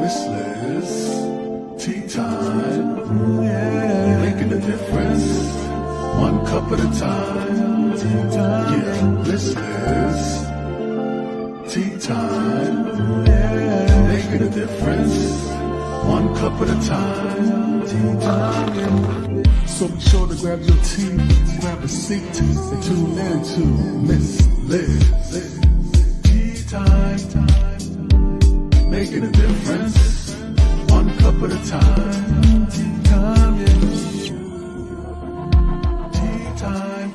Miss Liz, tea time, yeah. Making a difference, one cup at a time. Tea time. Yeah, Miss Liz, tea time, yeah. Making a difference, one cup at a time. Tea time. So be sure to grab your tea, grab a seat, and tune in to Miss Liz. Tea time. Making a difference, one cup at a time. Tea time, yeah. Tea time.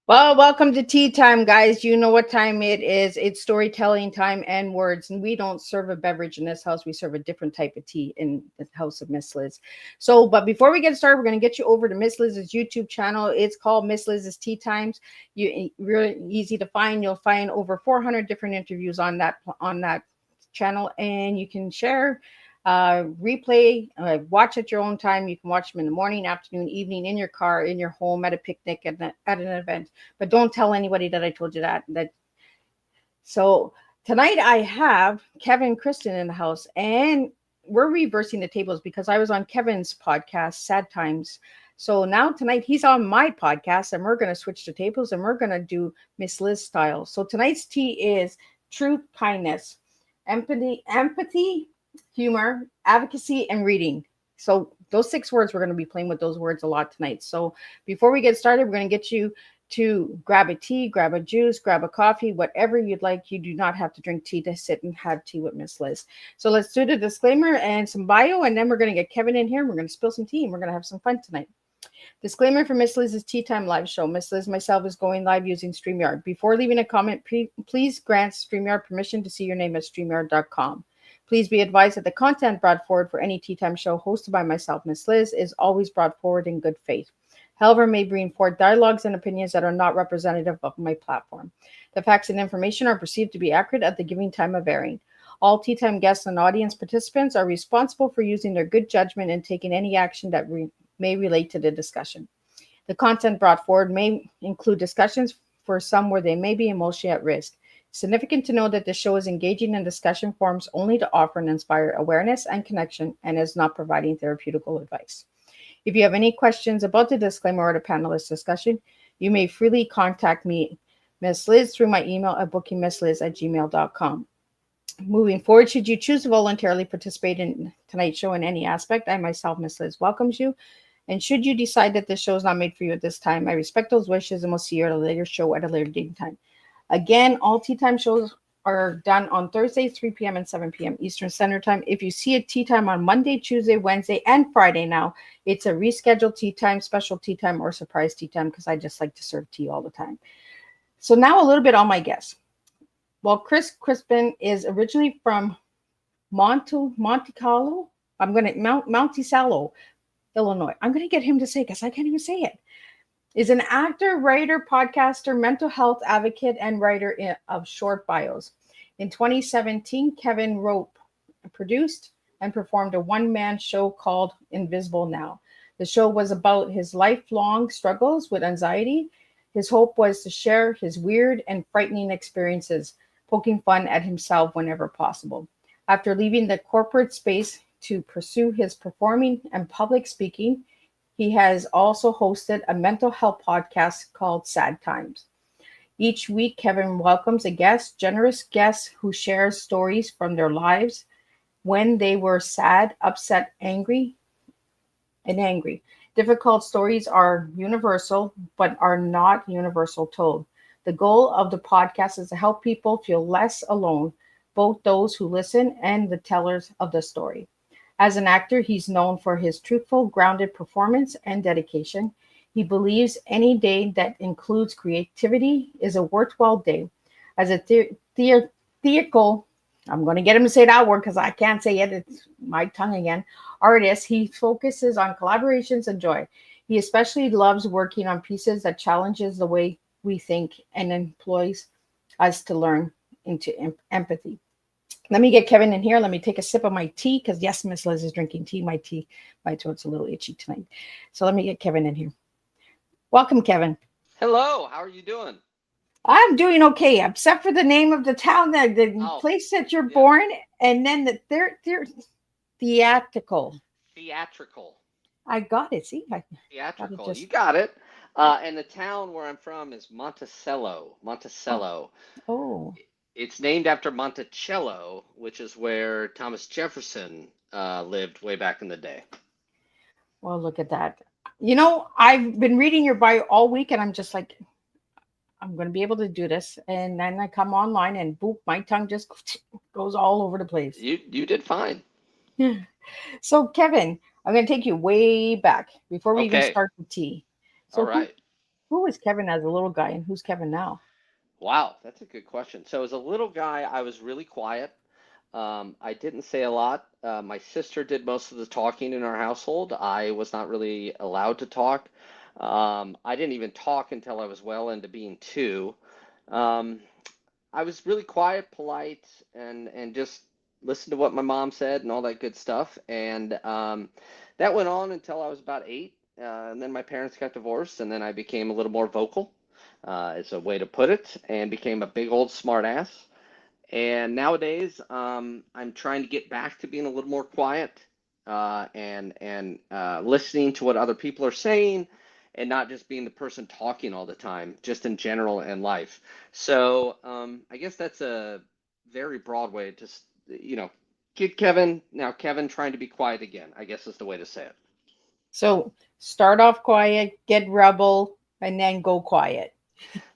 Well, welcome to Tea Time, guys. You know what time it is. It's storytelling time and words. And we don't serve a beverage in this house. We serve a different type of tea in the house of Miss Liz. So, but before we get started, we're going to get you over to Miss Liz's YouTube channel. It's called Miss Liz's Tea Times. Really easy to find. You'll find over 400 different interviews on that channel, and you can share, replay, watch at your own time. You can watch them in the morning, afternoon, evening, in your car, in your home, at a picnic, at an event. But don't tell anybody that I told you that. So tonight I have Kevin Crispin in the house, and we're reversing the tables because I was on Kevin's podcast, Sad Times. So now tonight he's on my podcast, and we're going to switch the tables, and we're going to do Miss Liz style. So tonight's tea is truth, kindness, empathy, humor, advocacy, and reading. So those 6 words, we're going to be playing with those words a lot tonight. So before we get started, we're going to get you to grab a tea, grab a juice, grab a coffee, whatever you'd like. You do not have to drink tea to sit and have tea with Miss Liz. So let's do the disclaimer and some bio, and then we're going to get Kevin in here, and we're going to spill some tea, and we're going to have some fun tonight. Disclaimer for Miss Liz's Tea Time live show. Miss Liz myself is going live using StreamYard. Before leaving a comment, please grant StreamYard permission to see your name at StreamYard.com. Please be advised that the content brought forward for any Tea Time show hosted by myself, Miss Liz, is always brought forward in good faith. However, may bring forth dialogues and opinions that are not representative of my platform. The facts and information are perceived to be accurate at the given time of airing. All Tea Time guests and audience participants are responsible for using their good judgment and taking any action that may relate to the discussion. The content brought forward may include discussions for some where they may be emotionally at risk. Significant to know that the show is engaging in discussion forums only to offer and inspire awareness and connection, and is not providing therapeutical advice. If you have any questions about the disclaimer or the panelist discussion, you may freely contact me, Miss Liz, through my email at bookingmissliz@gmail.com. Moving forward, should you choose to voluntarily participate in tonight's show in any aspect, I myself, Miss Liz, welcomes you. And should you decide that this show is not made for you at this time, I respect those wishes and will see you at a later show at a later date and time. Again, all Tea Time shows are done on Thursdays, 3 p.m. and 7 p.m. Eastern Standard Time. If you see a Tea Time on Monday, Tuesday, Wednesday, and Friday now, it's a rescheduled Tea Time, special Tea Time, or surprise Tea Time, because I just like to serve tea all the time. So now a little bit on my guests. Well, Chris Crispin is originally from Monticello. Monticello, Illinois. I'm going to get him to say it because I can't even say it. Is an actor, writer, podcaster, mental health advocate, and writer of short bios. In 2017, Kevin wrote, produced, and performed a one-man show called Invisible Now. The show was about his lifelong struggles with anxiety. His hope was to share his weird and frightening experiences, poking fun at himself whenever possible. After leaving the corporate space to pursue his performing and public speaking, he has also hosted a mental health podcast called Sad Times. Each week, Kevin welcomes a generous guest who shares stories from their lives when they were sad, upset, angry. Difficult stories are universal, but are not universal told. The goal of the podcast is to help people feel less alone, both those who listen and the tellers of the story. As an actor, he's known for his truthful, grounded performance and dedication. He believes any day that includes creativity is a worthwhile day. As a theatrical, I'm going to get him to say that word because I can't say it. It's my tongue again. Artist, he focuses on collaborations and joy. He especially loves working on pieces that challenges the way we think and employs us to learn into empathy. Let me get Kevin in here. Let me take a sip of my tea because, yes, Miss Liz is drinking tea. My throat's a little itchy tonight. So let me get Kevin in here. Welcome, Kevin. Hello, how are you doing? I'm doing okay, except for the name of the town, the Oh, place that you're yeah, born, and then they're theatrical. theatrical. I got it. See, I got it Theatrical. You just. got it. And the town where I'm from is Monticello. Oh, Monticello. oh. It's named after Monticello, which is where Thomas Jefferson lived way back in the day. Well, look at that. You know, I've been reading your bio all week, and I'm just like, I'm going to be able to do this. And then I come online, and boop, my tongue just goes all over the place. You did fine. So, Kevin, I'm going to take you way back before we even Okay. start the tea. All So, who right. who was Kevin as a little guy, and who's Kevin now? Wow, that's a good question. So as a little guy, I was really quiet. I didn't say a lot. My sister did most of the talking in our household. I was not really allowed to talk. I didn't even talk until I was well into being two. Um, I was really quiet, polite, and just listened to what my mom said and all that good stuff. And that went on until I was about eight. And then my parents got divorced, and then I became a little more vocal, is a way to put it, and became a big old smartass. And nowadays, I'm trying to get back to being a little more quiet and listening to what other people are saying, and not just being the person talking all the time, just in general in life. So I guess that's a very broad way to, get Kevin now. Kevin trying to be quiet again, I guess is the way to say it. So, start off quiet, get rebel, and then go quiet.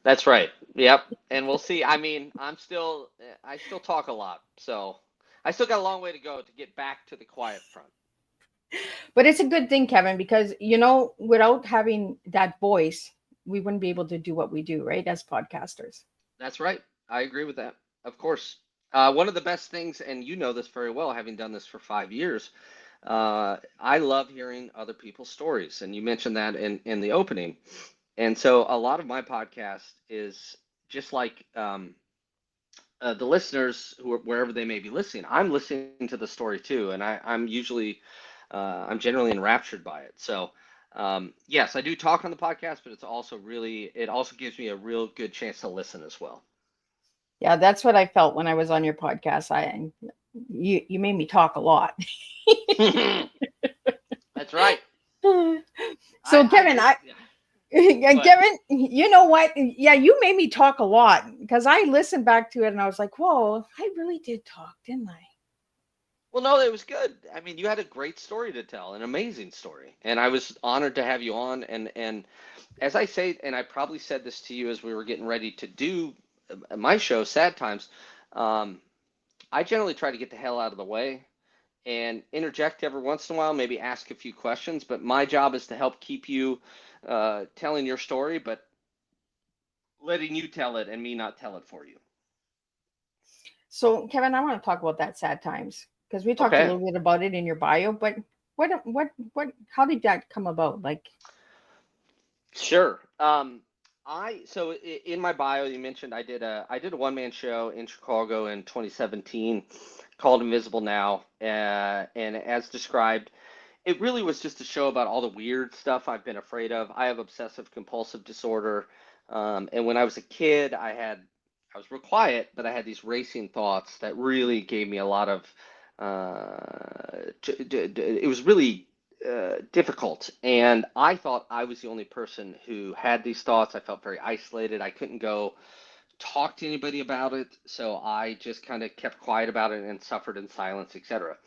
That's right. Yep. And we'll see. I mean, I still talk a lot, so I still got a long way to go to get back to the quiet front. But it's a good thing, Kevin, because without having that voice, we wouldn't be able to do what we do, right? As podcasters. That's right. I agree with that. Of course. One of the best things, and you know this very well, having done this for 5 years, I love hearing other people's stories. And you mentioned that in the opening. And so a lot of my podcast is just like the listeners who are wherever they may be listening. I'm listening to the story too, and I'm generally enraptured by it. So yes, I do talk on the podcast, but it also gives me a real good chance to listen as well. Yeah, that's what I felt when I was on your podcast. You made me talk a lot. That's right. So, I Kevin, just I yeah. Go ahead. Kevin, you know what? Yeah, you made me talk a lot because I listened back to it and I was like, "Whoa, I really did talk, didn't I?" Well, no, it was good. I mean, you had a great story to tell, an amazing story, and I was honored to have you on. And as I say, and I probably said this to you as we were getting ready to do my show, Sad Times. Um, I generally try to get the hell out of the way and interject every once in a while, maybe ask a few questions. But my job is to help keep you telling your story, but letting you tell it and me not tell it for you. So, Kevin, I want to talk about that sad times because we talked a Okay, little bit about it in your bio, but how did that come about? Like, sure. In my bio, you mentioned I did a one man show in Chicago in 2017 called Invisible Now, and as described, it really was just a show about all the weird stuff I've been afraid of. I have obsessive compulsive disorder. And when I was a kid, I was real quiet, but I had these racing thoughts that really gave me a lot of, it was really difficult. And I thought I was the only person who had these thoughts. I felt very isolated. I couldn't go talk to anybody about it. So I just kind of kept quiet about it and suffered in silence, etc.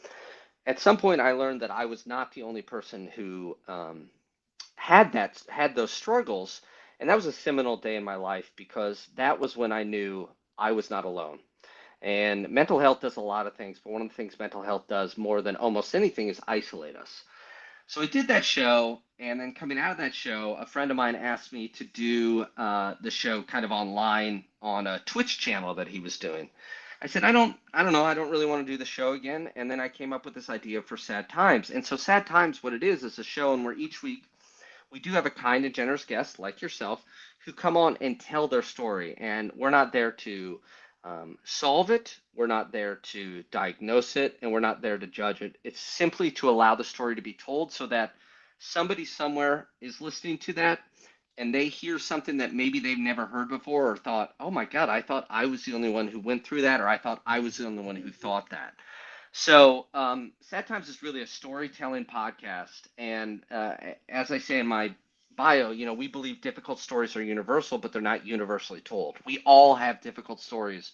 At some point, I learned that I was not the only person who had those struggles, and that was a seminal day in my life because that was when I knew I was not alone. And mental health does a lot of things, but one of the things mental health does more than almost anything is isolate us. So I did that show, and then coming out of that show, a friend of mine asked me to do the show kind of online on a Twitch channel that he was doing. I said, I don't know, I don't really want to do the show again. And then I came up with this idea for Sad Times. And so Sad Times, what it is a show, and where each week we do have a kind and generous guest like yourself who come on and tell their story. And we're not there to solve it, we're not there to diagnose it, and we're not there to judge it. It's simply to allow the story to be told so that somebody somewhere is listening to that and they hear something that maybe they've never heard before or thought, oh my God, I thought I was the only one who went through that, or I thought I was the only one who thought that. So, Sad Times is really a storytelling podcast. And as I say in my bio, we believe difficult stories are universal, but they're not universally told. We all have difficult stories,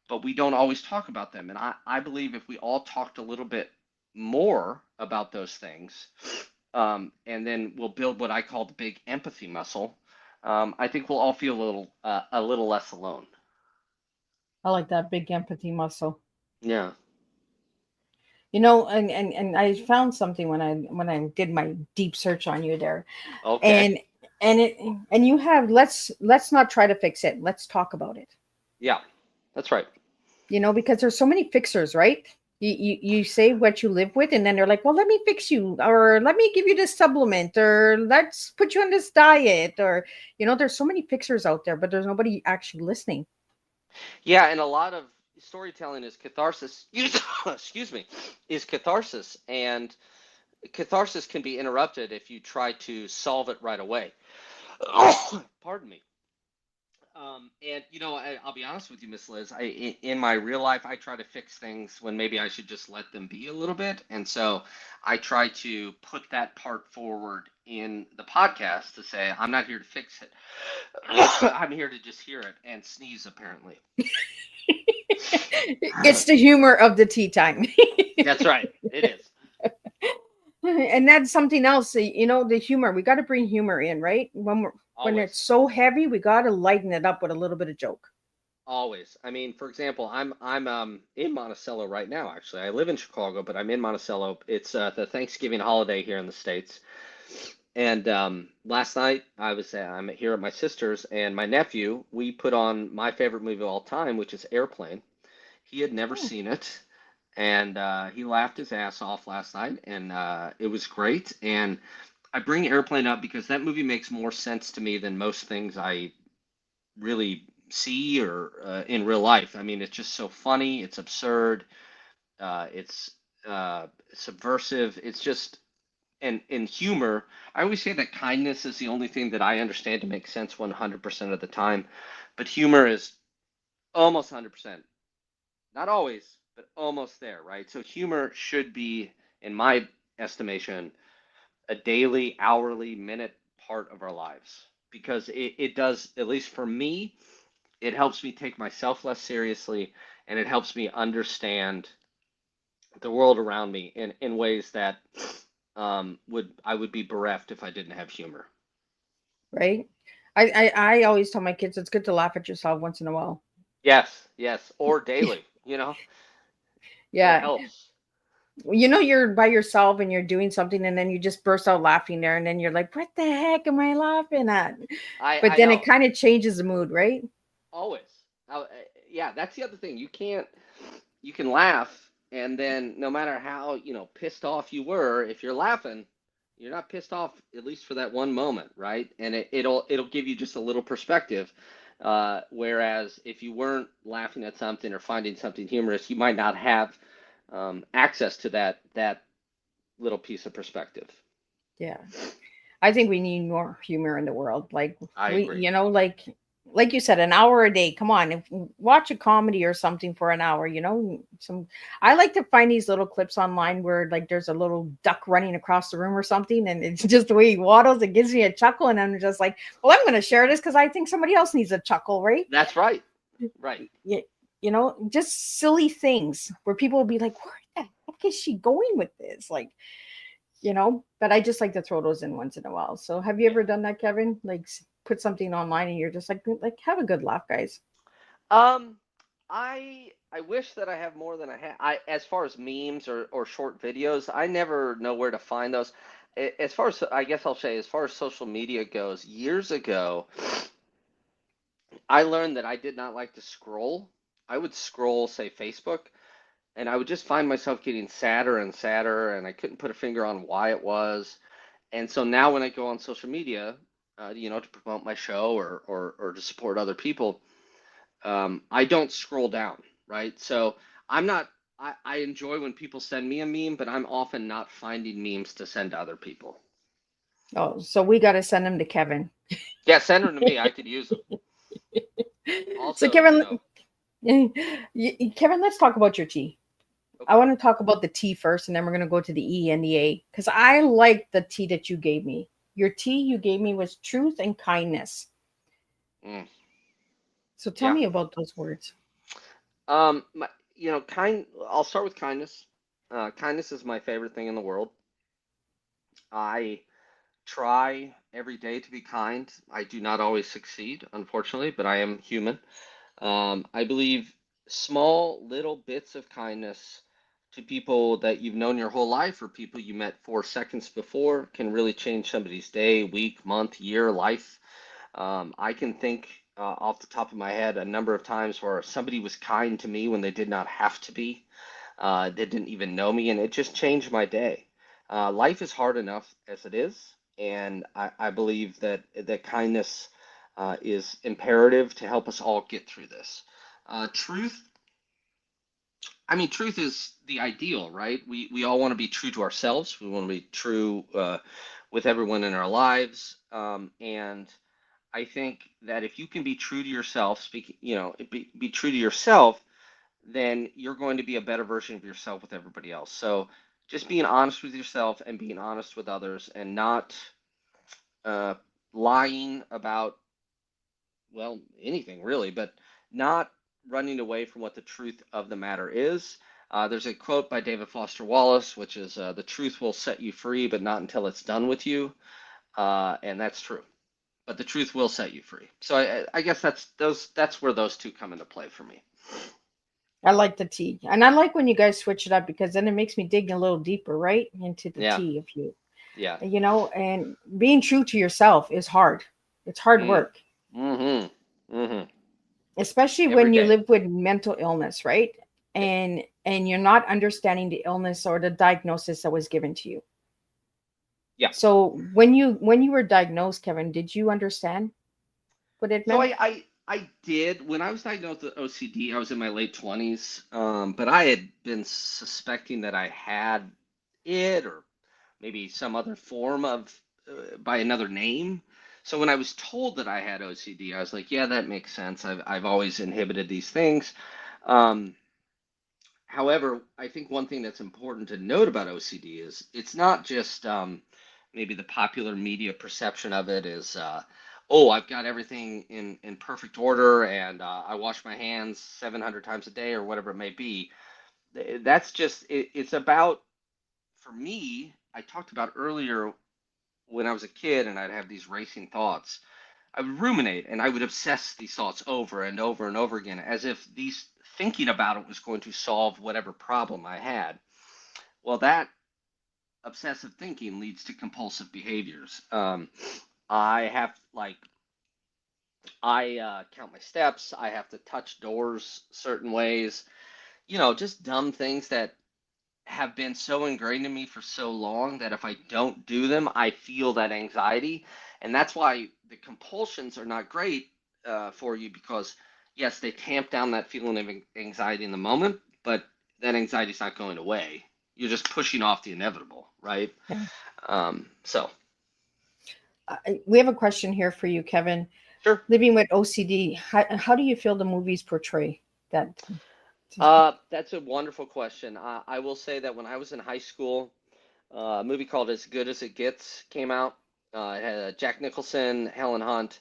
but we don't always talk about them. And I believe if we all talked a little bit more about those things, and then we'll build what I call the big empathy muscle, I think we'll all feel a little less alone. I like that big empathy muscle. Yeah. And I found something when I did my deep search on you there, Okay. and and it and you have let's not try to fix it. Let's talk about it. Yeah, that's right. Because there's so many fixers, right? You say what you live with, and then they're like, well, let me fix you, or let me give you this supplement, or let's put you on this diet, or there's so many fixers out there, but there's nobody actually listening. Yeah, and a lot of storytelling is catharsis. Excuse me, is catharsis, and catharsis can be interrupted if you try to solve it right away. Pardon me. And I'll be honest with you, Miss Liz. In my real life, I try to fix things when maybe I should just let them be a little bit, and so I try to put that part forward in the podcast to say I'm not here to fix it. I'm here to just hear it and sneeze, apparently. It's the humor of the tea time. That's right. It is. And that's something else, the humor. We got to bring humor in, right? When it's Always. so heavy, we got to lighten it up with a little bit of joke. Always. I mean, for example, I'm in Monticello right now, actually. I live in Chicago, but I'm in Monticello. It's the Thanksgiving holiday here in the States. And last night I'm here at my sister's, and my nephew, we put on my favorite movie of all time, which is Airplane. He had never Oh, seen it, and he laughed his ass off last night, and it was great. And I bring Airplane up because that movie makes more sense to me than most things I really see or in real life. I mean, it's just so funny, it's absurd, it's subversive. It's just and in humor, I always say that kindness is the only thing that I understand to make sense 100% of the time, but humor is almost 100%. Not always, but almost there, right? So humor should be, in my estimation, a daily, hourly, minute part of our lives because it does, at least for me, it helps me take myself less seriously and it helps me understand the world around me in ways that would be bereft if I didn't have humor. right. I always tell my kids it's good to laugh at yourself once in a while. Yes, yes, or daily, it Yeah. helps. You're by yourself and you're doing something, and then you just burst out laughing there, and then you're like, what the heck am I laughing at? But I then it know, kind of changes the mood, right? always. Yeah, that's the other thing. You can laugh, and then no matter how, pissed off you were, if you're laughing, you're not pissed off at least for that one moment, right? And it'll give you just a little perspective. Whereas if you weren't laughing at something or finding something humorous, you might not have access to that little piece of perspective. Yeah. I think we need more humor in the world. Like I agree. like you said, an hour a day. Come on, if watch a comedy or something for an hour. Some. I like to find these little clips online where like there's a little duck running across the room or something, and it's just the way he waddles. It gives me a chuckle, and I'm just like, well, I'm going to share this because I think somebody else needs a chuckle, right? That's right. Right. Yeah, just silly things where people will be like, where the heck is she going with this? Like, but I just like to throw those in once in a while. So have you Yeah. ever done that, Kevin? Like put something online and you're just like have a good laugh, guys. Um, I wish that I have more than I have. As far as memes or short videos, I never know where to find those. As far as I guess I'll say, as far as social media goes, years ago, I learned that I did not like to scroll. I would scroll, say, Facebook, and I would just find myself getting sadder and sadder, and I couldn't put a finger on why it was. And so now when I go on social media, to promote my show or to support other people, I don't scroll down, right? So I'm not, I enjoy when people send me a meme, but I'm often not finding memes to send to other people. Oh, so we got to send them to Kevin. Yeah, send them to me. I could use them. So Also, Kevin, Kevin, let's talk about your tea. I okay. want to talk about the T first, and then we're going to go to the E and the A because I like the T that you gave me. Your T you gave me was truth and kindness. Mm, So tell yeah. me about those words. I'll start with kindness. Kindness is my favorite thing in the world. I try every day to be kind. I do not always succeed, unfortunately, but I am human. I believe small little bits of kindness to people that you've known your whole life or people you met 4 seconds before can really change somebody's day, week, month, year, life. I can think off the top of my head a number of times where somebody was kind to me when they did not have to be. They didn't even know me, and it just changed my day. Life is hard enough as it is, and I believe that kindness is imperative to help us all get through this. Truth, I mean, truth is the ideal, right? We all want to be true to ourselves. We want to be true with everyone in our lives, and I think that if you can be true to yourself, be true to yourself, then you're going to be a better version of yourself with everybody else. So just being honest with yourself and being honest with others and not uh, lying about, well, anything really, but not running away from what the truth of the matter is. There's a quote by David Foster Wallace, which is, "The truth will set you free, but not until it's done with you." And that's true. But the truth will set you free. So I guess that's where those two come into play for me. I like the T, and I like when you guys switch it up because then it makes me dig a little deeper, right, into the Yeah, T of you. yeah. And being true to yourself is hard. It's hard Mm. work, Mm-hmm. Mm-hmm. especially Every when you day. live with mental illness, right? Yep. And you're not understanding the illness or the diagnosis that was given to you. Yeah. So when you were diagnosed, Kevin, did you understand what it So meant? I did when I was diagnosed with OCD. I was in my late 20s, but I had been suspecting that I had it or maybe some other form of by another name. So when I was told that I had OCD, I was like, yeah, that makes sense. I've always inhibited these things. Um, However, I think one thing that's important to note about OCD is it's not just maybe the popular media perception of it is, oh, I've got everything in perfect order and I wash my hands 700 times a day or whatever it may be. That's just, it's about, for me, I talked about earlier when I was a kid and I'd have these racing thoughts. I would ruminate and I would obsess these thoughts over and over and over again as if these thinking about it was going to solve whatever problem I had. Well, that obsessive thinking leads to compulsive behaviors. I have like I count my steps. I have to touch doors certain ways. Just dumb things that have been so ingrained in me for so long that if I don't do them, I feel that anxiety. And that's why the compulsions are not great for you because, yes, they tamp down that feeling of anxiety in the moment, but that anxiety is not going away. You're just pushing off the inevitable, right? Yeah. So, We have a question here for you, Kevin. sure. Living with OCD, how do you feel the movies portray that? That's a wonderful question. I will say that when I was in high school, a movie called As Good as It Gets came out. It had Jack Nicholson, Helen Hunt.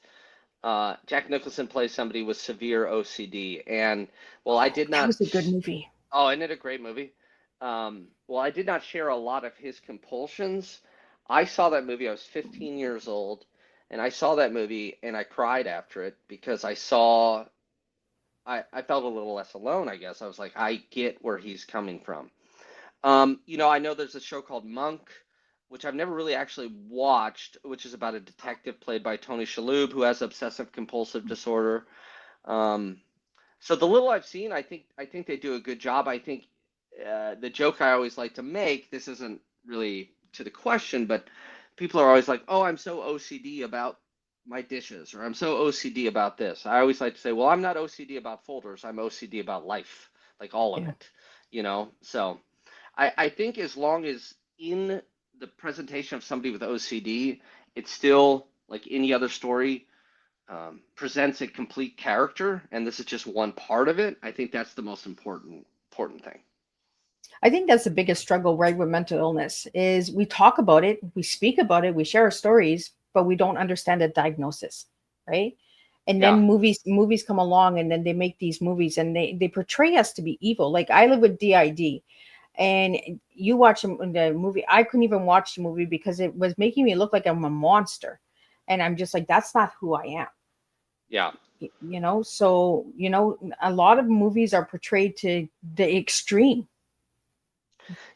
Jack Nicholson plays somebody with severe OCD, and well, I did That not. was a good movie. Oh, isn't it a great movie? Well, I did not share a lot of his compulsions. I saw that movie. I was 15 years old, and I saw that movie, and I cried after it because I felt a little less alone. I guess I was like, I get where he's coming from. I know there's a show called Monk, which I've never really actually watched, which is about a detective played by Tony Shalhoub who has obsessive compulsive disorder. Um, so the little I've seen, I think they do a good job. I think the joke I always like to make, this isn't really to the question, but people are always like, "Oh, I'm so OCD about my dishes," or "I'm so OCD about this." I always like to say, "Well, I'm not OCD about folders. I'm OCD about life, like all of Yeah. it." So I think as long as in the presentation of somebody with OCD, it's still like any other story, presents a complete character, and this is just one part of it. I think that's the most important thing. I think that's the biggest struggle, right, with mental illness is we talk about it, we speak about it, we share our stories, but we don't understand the diagnosis, right? And Yeah. then movies come along, and then they make these movies, and they portray us to be evil. Like I live with DID, and you watch the movie. I couldn't even watch the movie because it was making me look like I'm a monster, and I'm just like, that's not who I am. Yeah. So a lot of movies are portrayed to the extreme.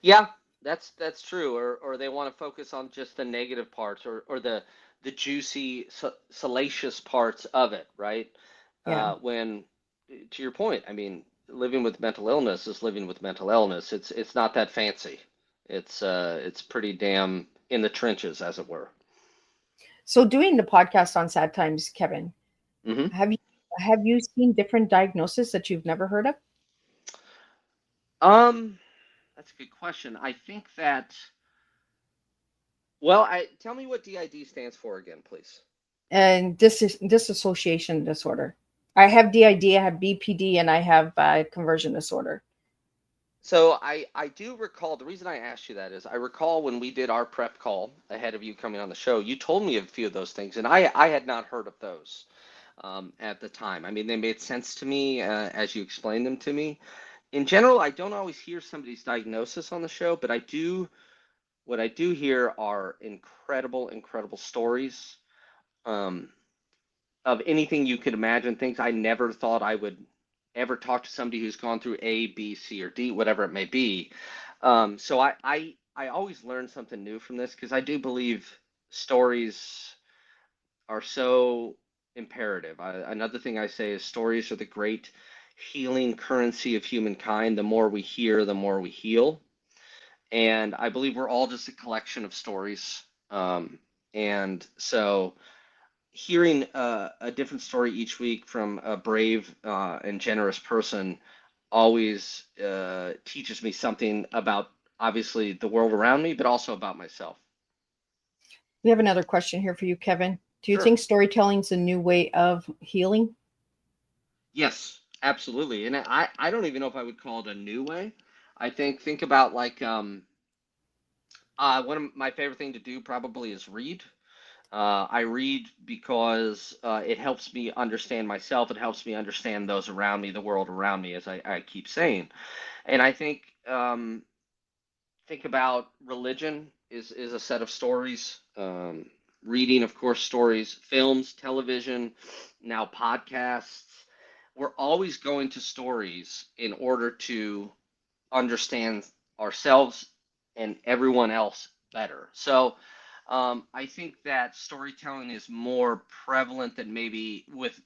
Yeah, that's true. Or they want to focus on just the negative parts, or the juicy, salacious parts of it, right? Yeah. When, to your point, I mean, living with mental illness is living with mental illness. It's not that fancy. It's pretty damn in the trenches, as it were. So doing the podcast on sad times, Kevin, Hmm. have you have you seen different diagnoses that you've never heard of? Um, that's a good question. I think that, well, I tell me what DID stands for again, please. And this is dissociation disorder. I have DID, I have BPD, and I have conversion disorder. So I do recall, the reason I asked you that is I recall when we did our prep call ahead of you coming on the show, you told me a few of those things, and I had not heard of those at the time. I mean, they made sense to me as you explained them to me. In general, I don't always hear somebody's diagnosis on the show, but what I do hear are incredible stories um, of anything you could imagine, things I never thought I would ever talk to somebody who's gone through A, B, C, or D, whatever it may be. So I always learn something new from this because I do believe stories are so imperative. Another thing I say is stories are the great healing currency of humankind. The more we hear, the more we heal. And I believe we're all just a collection of stories. And so hearing a different story each week from a brave and generous person always teaches me something about obviously the world around me, but also about myself. We have another question here for you, Kevin. Do you Sure. think storytelling is a new way of healing? Yes, absolutely. And I don't even know if I would call it a new way. Think about like one of my favorite thing to do probably is read. I read because it helps me understand myself. It helps me understand those around me, the world around me, as I keep saying. And I think about religion is a set of stories. Reading, of course, stories, films, television, now podcasts. We're always going to stories in order to understand ourselves and everyone else better. So I think that storytelling is more prevalent than maybe with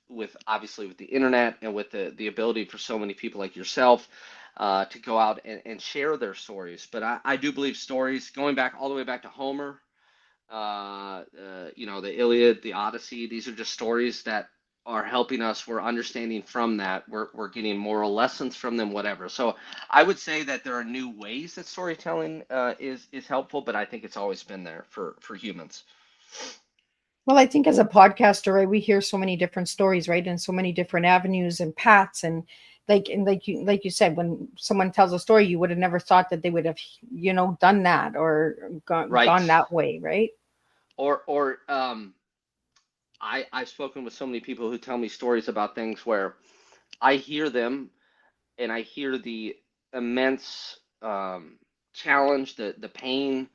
obviously with the internet and with the ability for so many people like yourself to go out and share their stories. But I do believe stories going back all the way back to Homer, the Iliad, the Odyssey. These are just stories that are helping us. We're understanding from that. We're getting moral lessons from them, whatever. So I would say that there are new ways that storytelling is helpful, but I think it's always been there for humans. Well, I think as a podcaster, right, we hear so many different stories, right, and so many different avenues and paths, and like you said, when someone tells a story, you would have never thought that they would have, done that or Right. gone that way, right? Or I've spoken with so many people who tell me stories about things where I hear them and I hear the immense challenge, the pain,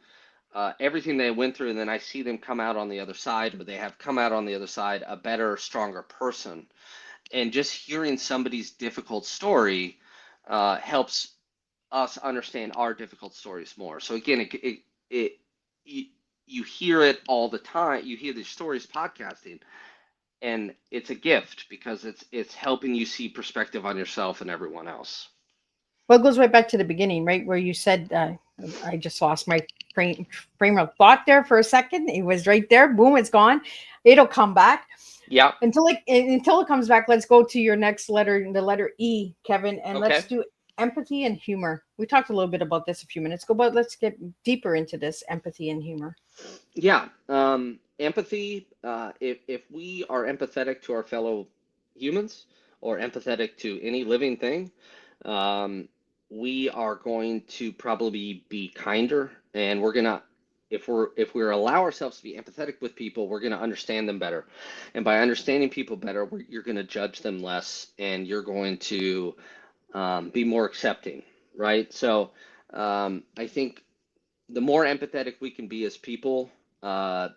everything they went through, and then I see them come out on the other side, or they have come out on the other side a better, stronger person. And just hearing somebody's difficult story helps us understand our difficult stories more. So again, it you, you hear it all the time. You hear these stories podcasting, and it's a gift because it's helping you see perspective on yourself and everyone else. Well, it goes right back to the beginning, right, where you said, I just lost my frame of thought there for a second. It was right there. Boom, it's gone. It'll come back. Yeah. Until it comes back, let's go to your next letter, the letter E, Kevin, and let's Okay. do empathy and humor. We talked a little bit about this a few minutes ago, but let's get deeper into this empathy and humor. Yeah, empathy. If we are empathetic to our fellow humans or empathetic to any living thing, um, we are going to probably be kinder, and we're gonna, if we allow ourselves to be empathetic with people, we're gonna understand them better, and by understanding people better, you're gonna judge them less, and you're going to be more accepting, right? So I think the more empathetic we can be as people, uh,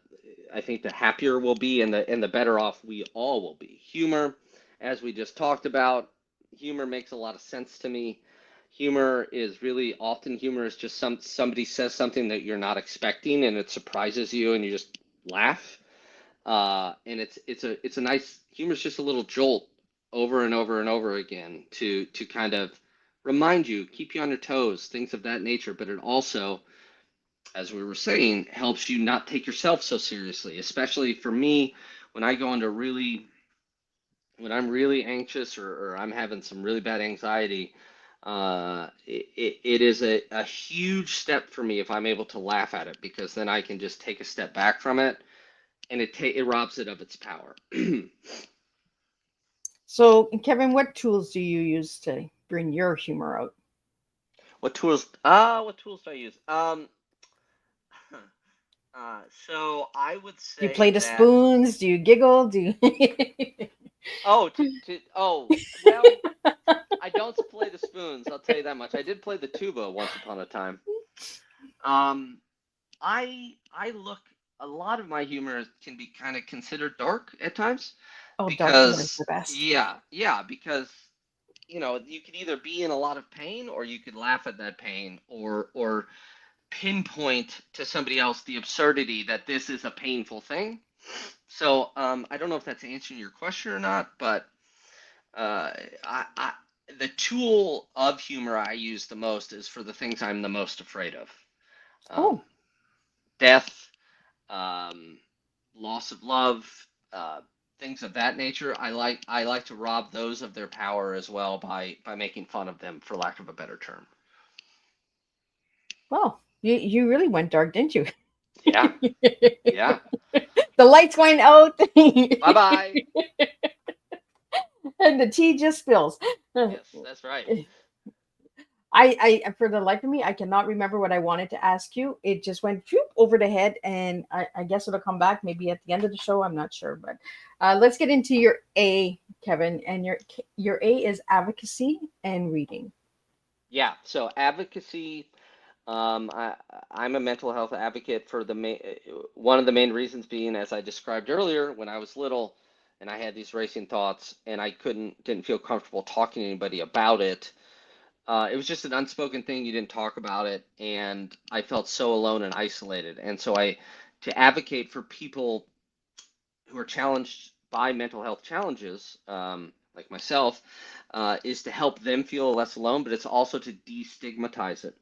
I think the happier we'll be, and the better off we all will be. Humor, as we just talked about, humor makes a lot of sense to me. Humor is just somebody says something that you're not expecting, and it surprises you, and you just laugh. And it's a nice humor's just a little jolt over and over and over again to kind of remind you, keep you on your toes, things of that nature. But it also, as we were saying, helps you not take yourself so seriously, especially for me when I go into when I'm really anxious, or I'm having some really bad anxiety. It is a huge step for me if I'm able to laugh at it, because then I can just take a step back from it, and it robs it of its power. So, Kevin, what tools do you use to bring your humor out? What tools do I use? So I would Do you say play the that. spoons? Do you giggle? Do you? Well, I don't play the spoons, I'll tell you that much. I did play the tuba once upon a time. Um, I look a lot of my humor can be kind of considered dark at times, Oh, dark humor is the because best. yeah, because you could either be in a lot of pain, or you could laugh at that pain, or pinpoint to somebody else the absurdity that this is a painful thing. So I don't know if that's answering your question or not, but uh, I the tool of humor I use the most is for the things I'm the most afraid of. Um, Oh, Death, um, loss of love, uh, things of that nature. I like to rob those of their power as well by making fun of them, for lack of a better term. well, you really went dark, didn't you? Yeah, yeah. The lights went out, Bye bye. and the tea just spills. Yes, that's right. For the life of me, I cannot remember what I wanted to ask you. It just went whoop, over the head, and I guess it'll come back maybe at the end of the show. I'm not sure, but let's get into your A, Kevin, and your A is advocacy and reading. Yeah. So advocacy. I I'm a mental health advocate for one of the main reasons being, as I described earlier, when I was little and I had these racing thoughts and I didn't feel comfortable talking to anybody about it. It was just an unspoken thing. You didn't talk about it, and I felt so alone and isolated. And so to advocate for people who are challenged by mental health challenges, like myself, is to help them feel less alone, but it's also to destigmatize it.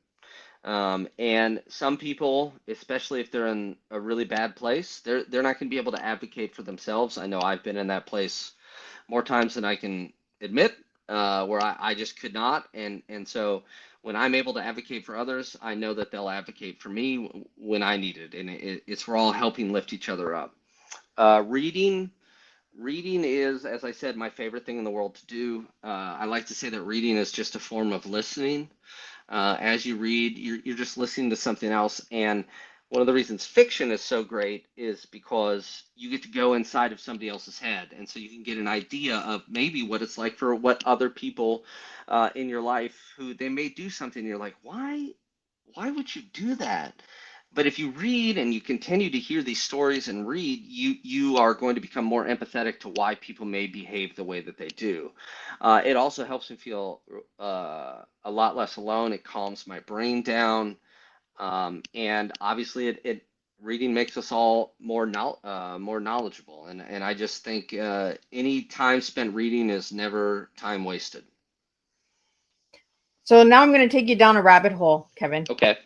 And some people, especially if they're in a really bad place, they're not going to be able to advocate for themselves. I know I've been in that place more times than I can admit, where I just could not. And so when I'm able to advocate for others, I know that they'll advocate for me when I need it. And it's we're all helping lift each other up. Reading. Reading is, as I said, my favorite thing in the world to do. I like to say that reading is just a form of listening. As you read, you're just listening to something else. And one of the reasons fiction is so great is because you get to go inside of somebody else's head. And so you can get an idea of maybe what it's like for what other people in your life who they may do something. You're like, why would you do that? But if you read and you continue to hear these stories and read, you are going to become more empathetic to why people may behave the way that they do. It also helps me feel a lot less alone. It calms my brain down, and obviously, it reading makes us all more knowledgeable. And I just think any time spent reading is never time wasted. So now I'm going to take you down a rabbit hole, Kevin. Okay.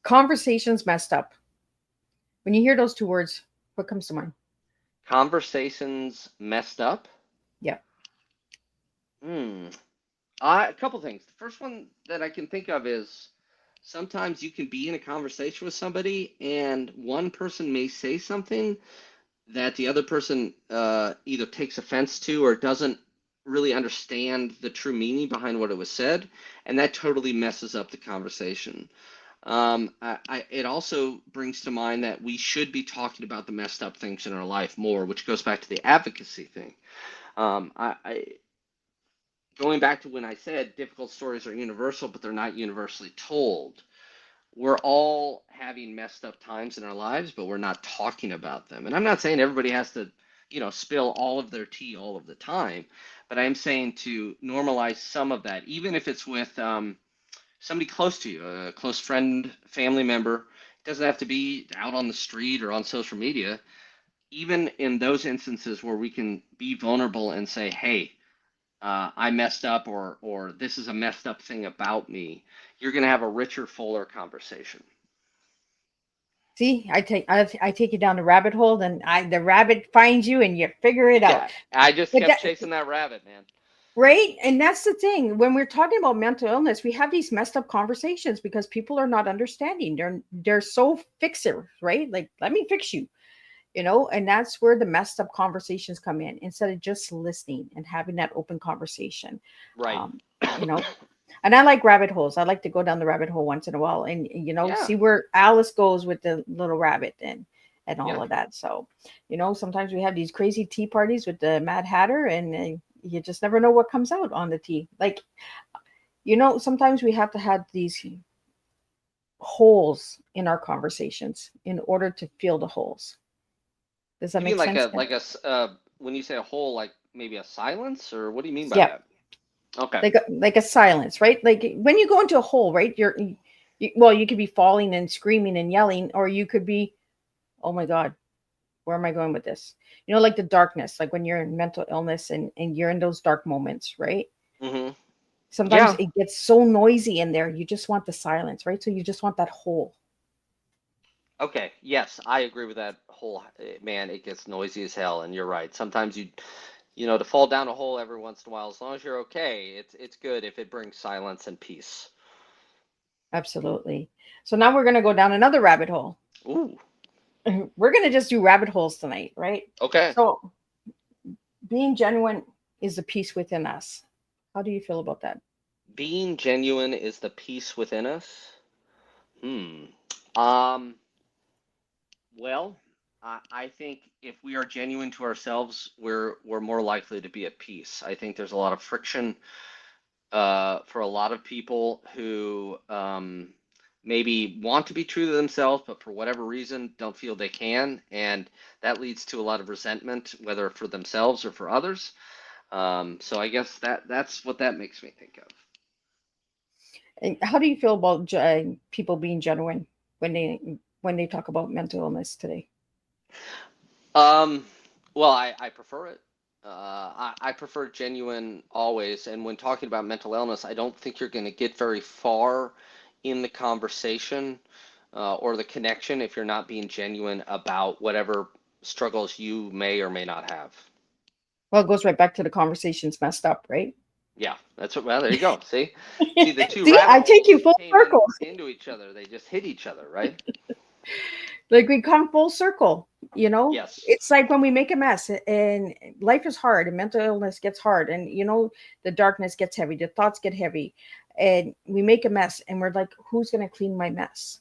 Conversations messed up. When you hear those two words, what comes to mind? Conversations messed up. Yeah. Hmm. A couple things. The first one that I can think of is sometimes you can be in a conversation with somebody and one person may say something that the other person either takes offense to or doesn't really understand the true meaning behind what it was said, and that totally messes up the conversation. It also brings to mind that we should be talking about the messed up things in our life more, which goes back to the advocacy thing. I going back to when I said difficult stories are universal, but they're not universally told. We're all having messed up times in our lives, but we're not talking about them. And I'm not saying everybody has to, spill all of their tea all of the time, but I'm saying to normalize some of that, even if it's with somebody close to you, a close friend, family member. It doesn't have to be out on the street or on social media. Even in those instances where we can be vulnerable and say, "Hey, I messed up," or "This is a messed up thing about me," you're going to have a richer, fuller conversation. See, I take you down the rabbit hole, then the rabbit finds you and you figure it out. Yeah, I just But kept that, chasing that rabbit, man. right? And that's the thing. When we're talking about mental illness, we have these messed up conversations because people are not understanding. They're so fixer, right? Like, let me fix you, and that's where the messed up conversations come in instead of just listening and having that open conversation. Right. Um, you know, and I like rabbit holes. I like to go down the rabbit hole once in a while and Yeah. see where Alice goes with the little rabbit and all Yeah. of that. So, sometimes we have these crazy tea parties with the Mad Hatter, and you just never know what comes out on the tea. Like, sometimes we have to have these holes in our conversations in order to fill the holes. Does that You mean make sense? when you say a whole, like maybe a silence, or what do you mean by Yeah, that? Okay. like a silence, right? Like when you go into a hole, right? Well, you could be falling and screaming and yelling, or you could be, oh my God, where am I going with this? Like the darkness, like when you're in mental illness and you're in those dark moments, right? Mm-hmm. Sometimes Yeah. it gets so noisy in there, you just want the silence, right? So you just want that hole. Okay. Yes, I agree with that whole, man, it gets noisy as hell, and you're right. Sometimes to fall down a hole every once in a while, as long as you're okay, it's good if it brings silence and peace. Absolutely. So now we're going to go down another rabbit hole. Ooh. We're going to just do rabbit holes tonight, right? Okay. So being genuine is the peace within us. How do you feel about that? Being genuine is the peace within us. Hmm. Um, well, I think if we are genuine to ourselves, we're more likely to be at peace. I think there's a lot of friction for a lot of people who maybe want to be true to themselves, but for whatever reason don't feel they can, and that leads to a lot of resentment, whether for themselves or for others. So I guess that's what that makes me think of. And how do you feel about people being genuine when they talk about mental illness today? Um, well, I prefer it. I prefer genuine always. And when talking about mental illness, I don't think you're going to get very far in the conversation or the connection if you're not being genuine about whatever struggles you may or may not have. Well, it goes right back to the conversation's messed up, right? Yeah, that's what, well, there you go. See, the two See, rabbit I take you holes full came circle. into each other. They just hit each other, right? Like we come full circle, Yes. it's like when we make a mess and life is hard and mental illness gets hard and the darkness gets heavy, the thoughts get heavy, and we make a mess and we're like, who's going to clean my mess?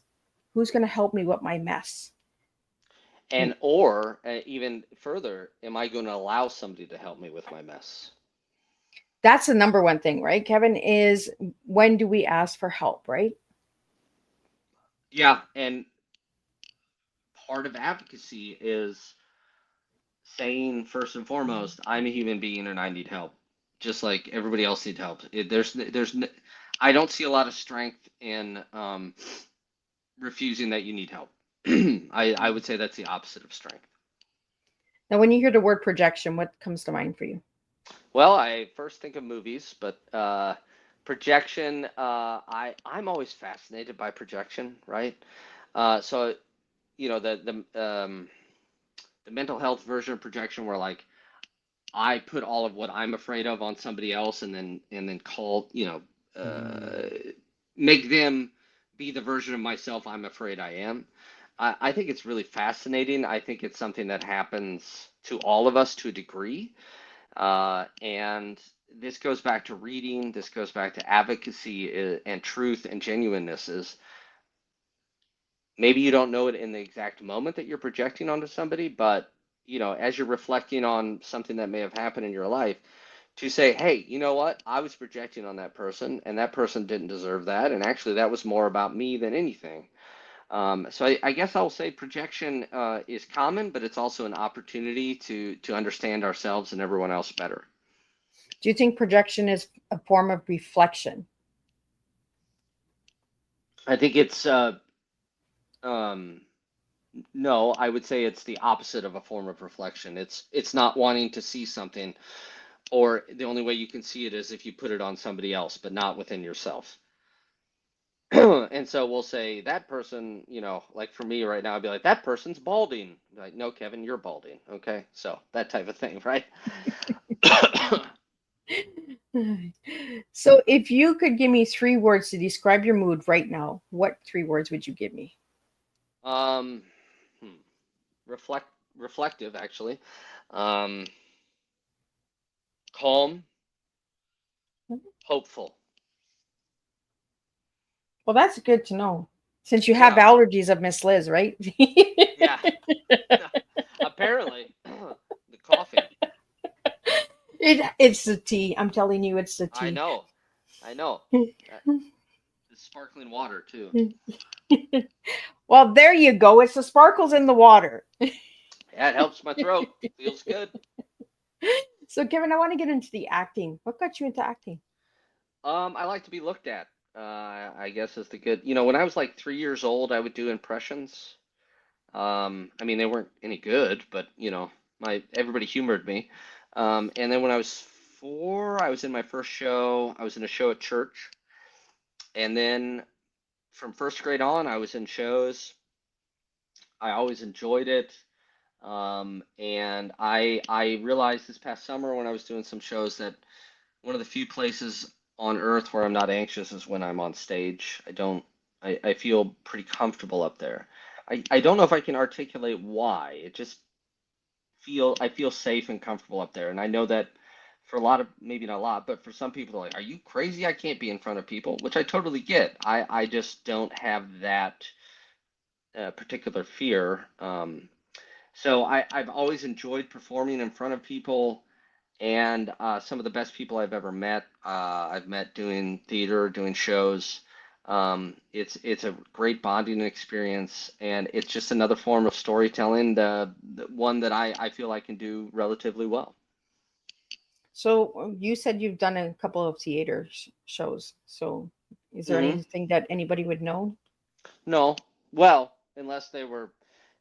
Who's going to help me with my mess? And And or even further, am I going to allow somebody to help me with my mess? that's the number one thing, right, Kevin, is when do we ask for help, right? Yeah, and part of advocacy is saying first and foremost, I'm a human being and I need help, just like everybody else needs help. I don't see a lot of strength in refusing that you need help. I would say that's the opposite of strength. Now, when you hear the word projection, what comes to mind for you? Well, I first think of movies, but projection, I'm always fascinated by projection, right? So the mental health version of projection where like I put all of what I'm afraid of on somebody else, and then call, make them be the version of myself I'm afraid I am. I think it's really fascinating. I think it's something that happens to all of us to a degree. And this goes back to reading, this goes back to advocacy, and truth and genuineness. Is maybe you don't know it in the exact moment that you're projecting onto somebody, but as you're reflecting on something that may have happened in your life, to say, hey, you know what? I was projecting on that person, and that person didn't deserve that. And actually, that was more about me than anything. So I guess I'll say projection is common, but it's also an opportunity to understand ourselves and everyone else better. Do you think projection is a form of reflection? I think it's um, no, I would say it's the opposite of a form of reflection. It's not wanting to see something, or the only way you can see it is if you put it on somebody else, but not within yourself. And so we'll say that person, like for me right now, I'd be like, that person's balding. Like, no, Kevin, you're balding. Okay. So that type of thing, right? So if you could give me 3 words to describe your mood right now, what 3 words would you give me? Um, reflective, actually. Um, calm, hopeful. Well, that's good to know. Since you have Yeah. allergies of Miss Liz, right? Yeah. Apparently, the coughing. It's the tea. I'm telling you, it's the I tea. know. I know. Uh, the sparkling water too. Well, there you go. It's the sparkles in the water. Yeah, it helps my throat. Feels good. So, Kevin, I want to get into the acting. What got you into acting? I like to be looked at. I guess is the good. When I was like 3 years old, I would do impressions. I mean, they weren't any good, but my everybody humored me. And then when I was 4, I was in my first show. I was in a show at church, and then from first grade on, I was in shows. I always enjoyed it. And I realized this past summer when I was doing some shows that one of the few places on earth where I'm not anxious is when I'm on stage. I feel pretty comfortable up there. I don't know if I can articulate why. I feel safe and comfortable up there. And I know that for a lot of, maybe not a lot, but for some people, they're like, are you crazy? I can't be in front of people, which I totally get. I just don't have that particular fear. So I've always enjoyed performing in front of people, and some of the best people I've ever met, I've met doing theater, doing shows. It's a great bonding experience, and it's just another form of storytelling, the one that I feel I can do relatively well. So, you said you've done a couple of theater shows. So, is there Hmm. anything that anybody would know? No, well, unless they were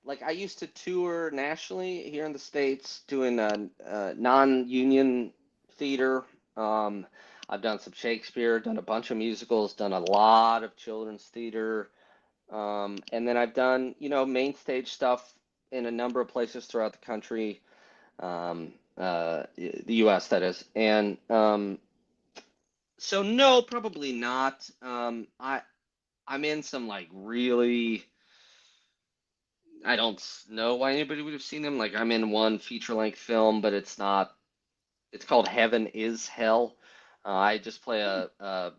like I used to tour nationally here in the States doing non-union theater. Um, I've done some Shakespeare, done a bunch of musicals, done a lot of children's theater, and then I've done, main stage stuff in a number of places throughout the country, the U.S. that is. And so no, probably not. I'm in some like really. I don't know why anybody would have seen them. Like I'm in one feature-length film, but it's not. It's called Heaven is Hell. I just play a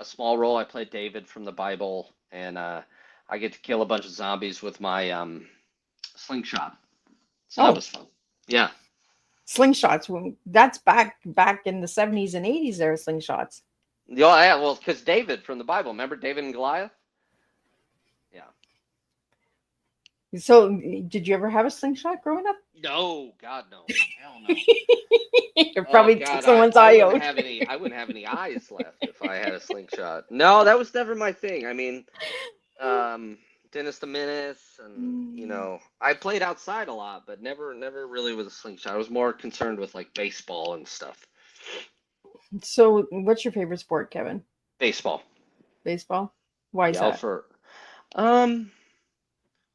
small role. I play David from the Bible, and I get to kill a bunch of zombies with my slingshot. So that Oh, was fun. Yeah. slingshots. That's back in the 70s and 80s. There were slingshots. Yeah, well, because David from the Bible, remember David and Goliath? Yeah. So, did you ever have a slingshot growing up? No, God, no. Hell no. You Oh probably took God, someone's eye out. I wouldn't have any eyes left if I had a slingshot. No, that was never my thing. I mean, Dennis the Menace, and I played outside a lot, but never really with a slingshot. I was more concerned with like baseball and stuff. So, what's your favorite sport, Kevin? Baseball. Baseball? Why is Yeah, that? for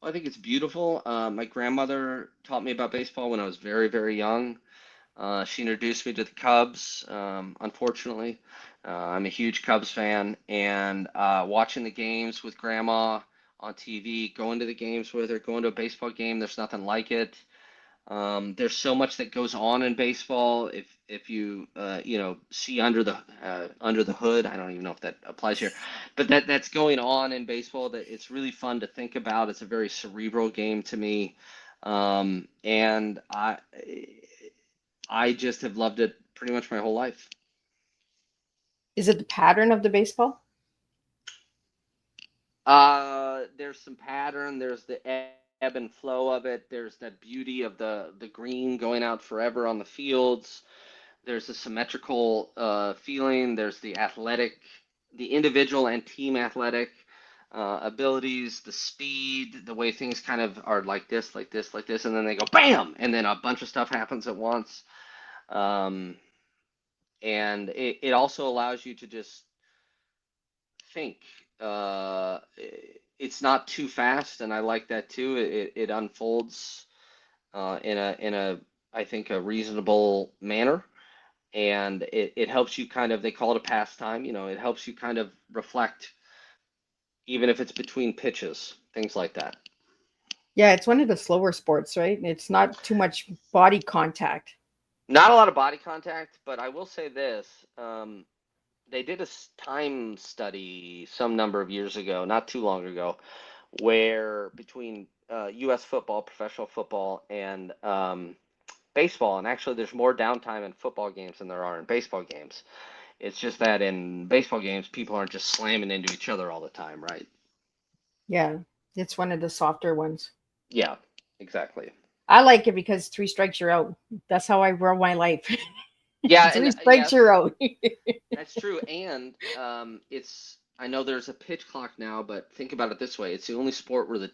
I think it's beautiful. My grandmother taught me about baseball when I was very, very young. She introduced me to the Cubs. Unfortunately, I'm a huge Cubs fan, and watching the games with Grandma on TV, going to the games with her, going to a baseball game, there's nothing like it. There's so much that goes on in baseball. If you see under the hood, I don't even know if that applies here, but that's going on in baseball that it's really fun to think about. It's a very cerebral game to me, and I just have loved it pretty much my whole life. Is it the pattern of the baseball? There's some pattern. There's the ebb and flow of it. There's that beauty of the green going out forever on the fields. There's a symmetrical feeling. There's the athletic, the individual and team athletic abilities, the speed, the way things kind of are like this, like this, like this, and then they go bam, and then a bunch of stuff happens at once. Um, and it also allows you to just think. It's not too fast, and I like that too. It unfolds in a I think a reasonable manner, and it helps you kind of, they call it a pastime. It helps you kind of reflect, even if it's between pitches, things like that. Yeah, it's one of the slower sports, right? It's not too much body contact. Not a lot of body contact, but I will say this. They did a time study some number of years ago, not too long ago, where between U.S. football, professional football, and baseball, and actually there's more downtime in football games than there are in baseball games. It's just that in baseball games, people aren't just slamming into each other all the time, right? Yeah, it's one of the softer ones. Yeah, exactly. I like it because 3 strikes you're out. That's how I run my life. Yeah, and 3 strikes yes, you're out. that's true. And I know there's a pitch clock now, but think about it this way: it's the only sport where the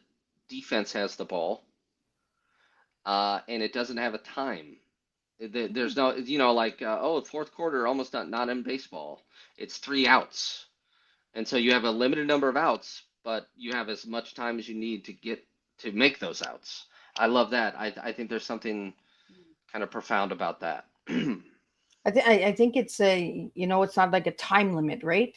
defense has the ball, and it doesn't have a time. There's no, like, oh, fourth quarter, almost not in baseball. It's 3 outs. And so you have a limited number of outs, but you have as much time as you need to make those outs. I love that. I think there's something kind of profound about that. I think it's it's not like a time limit, right?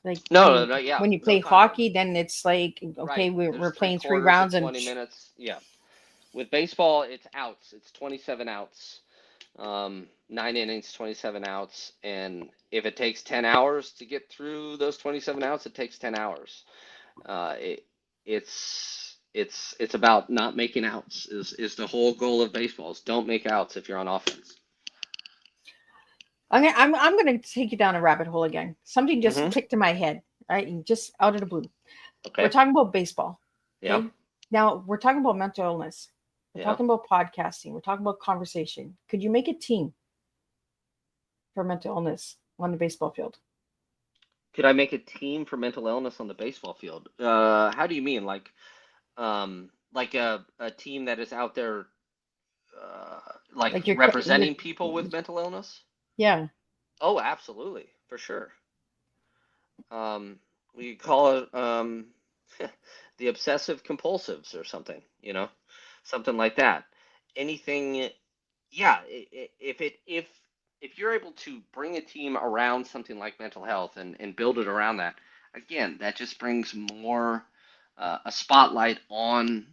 Like No, no, no, yeah, when you no play time limit. hockey, then it's like, okay, Right. we're There's we're three playing three quarters of rounds and 20 minutes. Yeah. With baseball, it's outs. It's 27 outs. 9 innings, 27 outs, and if it takes 10 hours to get through those 27 outs, it takes 10 hours. Uh, it, it's about not making outs is the whole goal of baseball. Is don't make outs if you're on offense. I'm gonna take you down a rabbit hole again. Something just Hmm. clicked in my head, right? And just out of the blue. We're Okay. talking about baseball. Yeah. Okay. Now we're talking about mental illness. We're Yeah. talking about podcasting. We're talking about conversation. Could you make a team for mental illness on the baseball field? Could I make a team for mental illness on the baseball field? How do you mean? Like a team that is out there, like Like you're representing people with mental illness? yeah. Oh, absolutely, for sure. We call it the obsessive compulsives or something, something like that. Anything, yeah. If you're able to bring a team around something like mental health and build it around that, again, that just brings more a spotlight on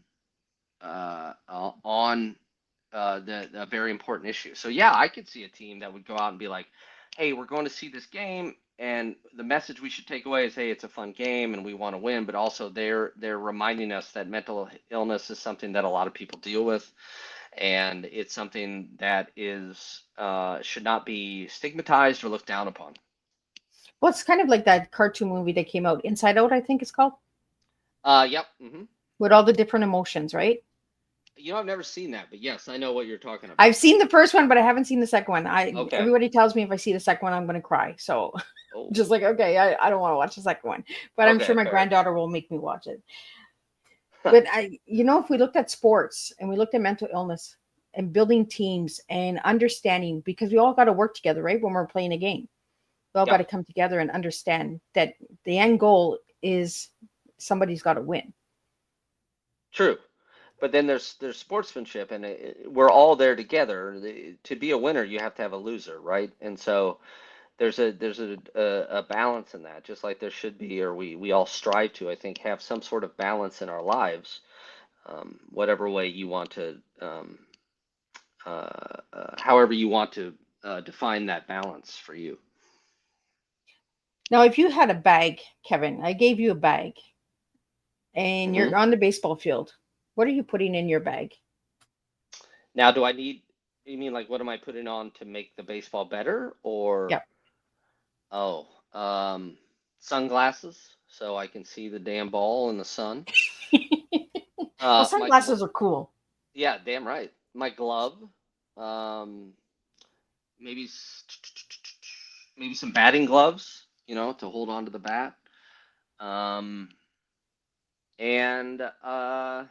the very important issue. So yeah, I could see a team that would go out and be like, "Hey, we're going to see this game, and the message we should take away is, hey, it's a fun game, and we want to win." But also, they're reminding us that mental illness is something that a lot of people deal with, and it's something that is should not be stigmatized or looked down upon. Well, it's kind of like that cartoon movie that came out, Inside Out, I think it's called, Yep. with all the different emotions, right? I've never seen that, but yes, I know what you're talking I've about. seen the first one, but I haven't seen the second one. Okay. Everybody tells me if I see the second one, I'm gonna cry. So Oh. just like, okay, I don't want to watch the second one, but I'm Okay. sure my Fair. granddaughter will make me watch it. But if we looked at sports and we looked at mental illness and building teams and understanding, because we all got to work together, right? When we're playing a game, we all got to Yep. come together and understand that the end goal is somebody's got to win. True. but then there's sportsmanship, and we're all there together. To be a winner, you have to have a loser, right? And so there's a balance in that, just like there should be, or we all strive to, I think, have some sort of balance in our lives, whatever way you want to, however you want to define that balance for you. Now, if you had a bag, Kevin, I gave you a bag and Hmm. you're on the baseball field, what are you putting in your bag? Now, do I need, you mean like what am I putting on to make the baseball better, or Yep. oh, sunglasses so I can see the damn ball in the sun. Well, My sunglasses are cool. yeah, damn right. My glove, um, maybe maybe some batting gloves, to hold on to the bat, um, and a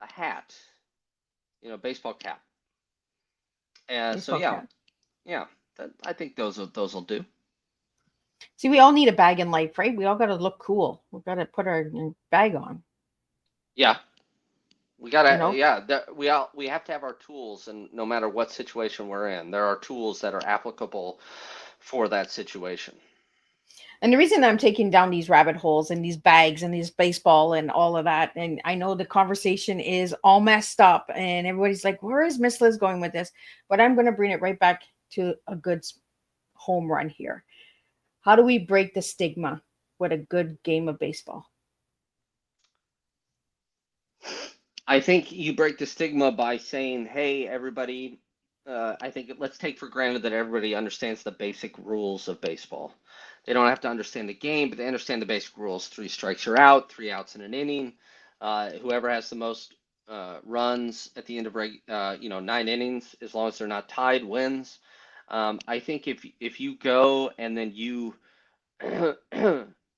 hat, baseball cap. And so Baseball yeah, cap. yeah, I think those will do. See, we all need a bag in life, right? We all got to look cool. We've got to put our bag on, Yeah, we you gotta, know? yeah, we have to have our tools, and no matter what situation we're in, there are tools that are applicable for that situation. And the reason I'm taking down these rabbit holes and these bags and these baseball and all of that, and I know the conversation is all messed up and everybody's like, where is Miss Liz going with this? But I'm going to bring it right back to a good home run here. How do we break the stigma with a good game of baseball? I think you break the stigma by saying, hey, everybody, I think let's take for granted that everybody understands the basic rules of baseball. They don't have to understand the game, but they understand the basic rules. Three strikes you're out, three outs in an inning. Whoever has the most runs at the end of 9 innings, as long as they're not tied, wins. I think if you go and then you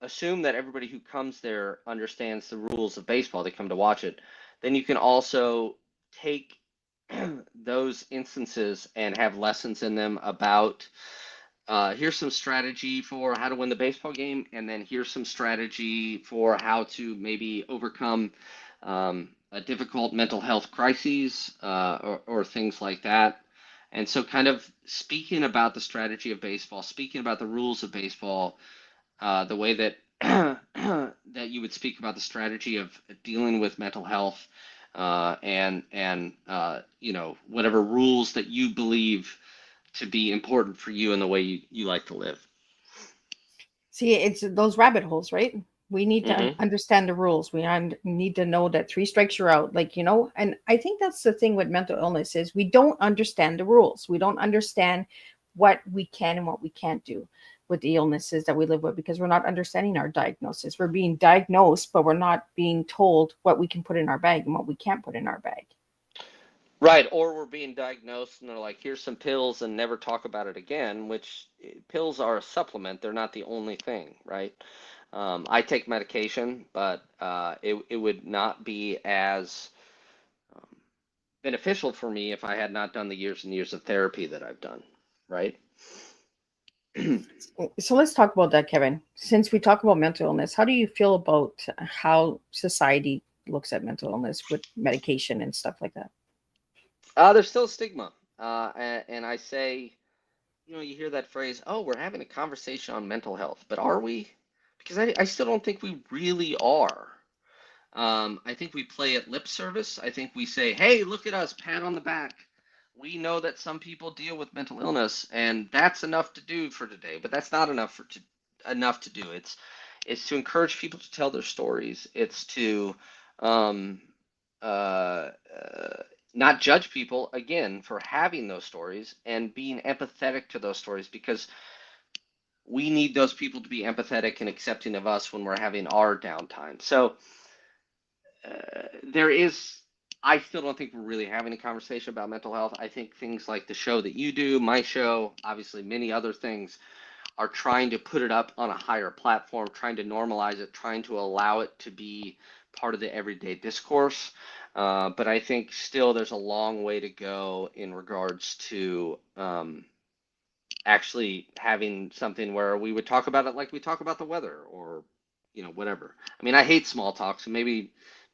assume that everybody who comes there understands the rules of baseball, they come to watch it, then you can also take those instances and have lessons in them about here's some strategy for how to win the baseball game, and then here's some strategy for how to maybe overcome a difficult mental health crises, or things like that. And so, kind of speaking about the strategy of baseball, speaking about the rules of baseball, the way that that you would speak about the strategy of dealing with mental health, and whatever rules that you believe to be important for you and the way you like to live. See, it's those rabbit holes, right? We need to Hmm. understand the rules. We need to know that three strikes you're out, and I think that's the thing with mental illness is we don't understand the rules. We don't understand what we can and what we can't do with the illnesses that we live with because we're not understanding our diagnosis. We're being diagnosed, but we're not being told what we can put in our bag and what we can't put in our bag. Right, or we're being diagnosed and they're like, here's some pills and never talk about it again, which pills are a supplement. They're not the only thing, right? I take medication, but it would not be as um, beneficial for me if I had not done the years and years of therapy that I've done, right? So let's talk about that, Kevin. Since we talk about mental illness, how do you feel about how society looks at mental illness with medication and stuff like that? There's still stigma. And I say, you hear that phrase, oh, we're having a conversation on mental health, but are we? Because I still don't think we really are. I think we play at lip service. I think we say, hey, look at us, pat on the back. We know that some people deal with mental illness, and that's enough to do for today. But that's not enough to do. It's to encourage people to tell their stories. It's to um, uh, uh, not judge people again for having those stories and being empathetic to those stories, because we need those people to be empathetic and accepting of us when we're having our downtime. So there is, I still don't think we're really having a conversation about mental health. I think things like the show that you do, my show, obviously many other things, are trying to put it up on a higher platform, trying to normalize it, trying to allow it to be part of the everyday discourse. But I think still there's a long way to go in regards to actually having something where we would talk about it like we talk about the weather, or whatever. I mean, I hate small talk, so